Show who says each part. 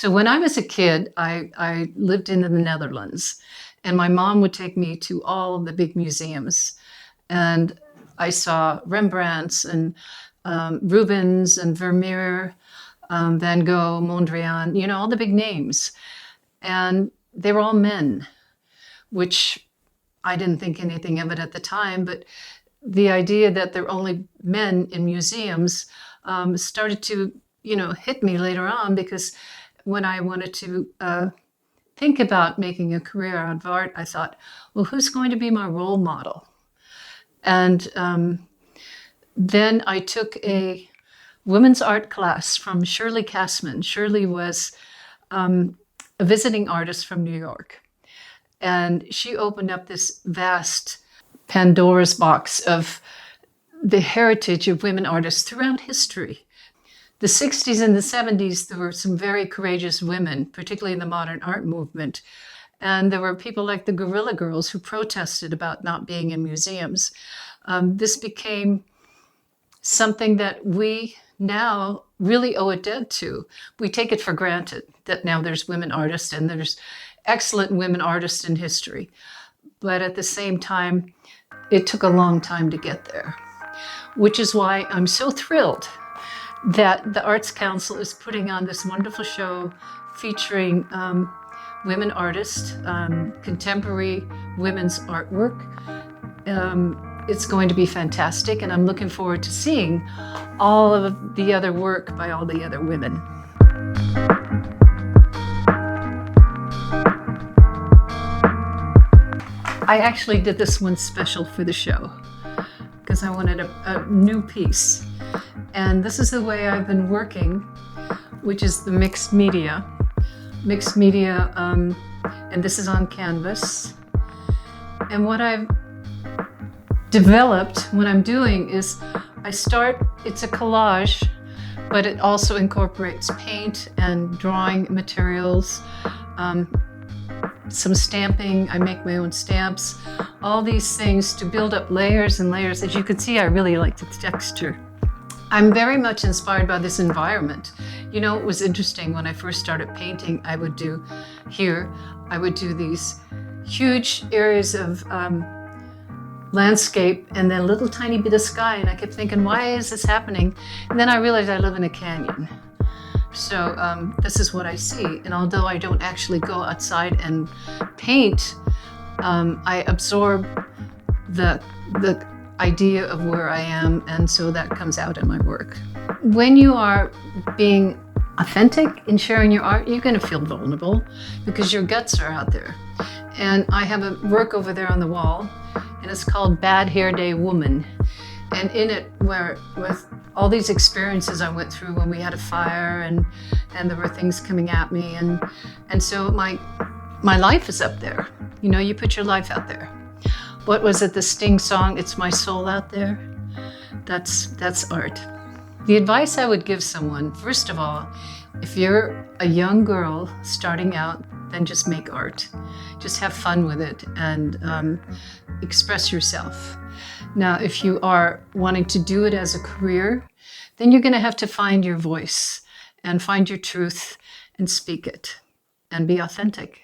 Speaker 1: So when I was a kid, I lived in the Netherlands, and my mom would take me to all of the big museums. And I saw Rembrandts and Rubens and Vermeer, Van Gogh, Mondrian, all the big names. And they were all men, which I didn't think anything of it at the time, but the idea that there were only men in museums started to, hit me later on, because when I wanted to think about making a career out of art, I thought, well, who's going to be my role model? And then I took a women's art class from Shirley Kasman. Shirley was a visiting artist from New York. And she opened up this vast Pandora's box of the heritage of women artists throughout history. The 60s and the 70s, there were some very courageous women, particularly in the modern art movement. And there were people like the Guerrilla Girls who protested about not being in museums. This became something that we now really owe a debt to. We take it for granted that now there's women artists and there's excellent women artists in history. But at the same time, it took a long time to get there, which is why I'm so thrilled that the Arts Council is putting on this wonderful show featuring women artists, contemporary women's artwork. It's going to be fantastic, and I'm looking forward to seeing all of the other work by all the other women. I actually did this one special for the show because I wanted a new piece. And this is the way I've been working, which is the mixed media. Mixed media, and this is on canvas. And what I've developed, what I'm doing is it's a collage, but it also incorporates paint and drawing materials, some stamping. I make my own stamps, all these things to build up layers and layers. As you can see, I really like the texture. I'm very much inspired by this environment. It was interesting when I first started painting, I would do these huge areas of landscape and then a little tiny bit of sky. And I kept thinking, why is this happening? And then I realized I live in a canyon. So this is what I see. And although I don't actually go outside and paint, I absorb the idea of where I am, and so that comes out in my work. When you are being authentic in sharing your art, you're going to feel vulnerable because your guts are out there. And I have a work over there on the wall, and it's called Bad Hair Day Woman. And in it, with all these experiences I went through when we had a fire and there were things coming at me, and so my life is up there. You put your life out there. What was it, the Sting song, It's My Soul Out There? That's art. The advice I would give someone, first of all, if you're a young girl starting out, then just make art. Just have fun with it and express yourself. Now, if you are wanting to do it as a career, then you're going to have to find your voice and find your truth and speak it and be authentic.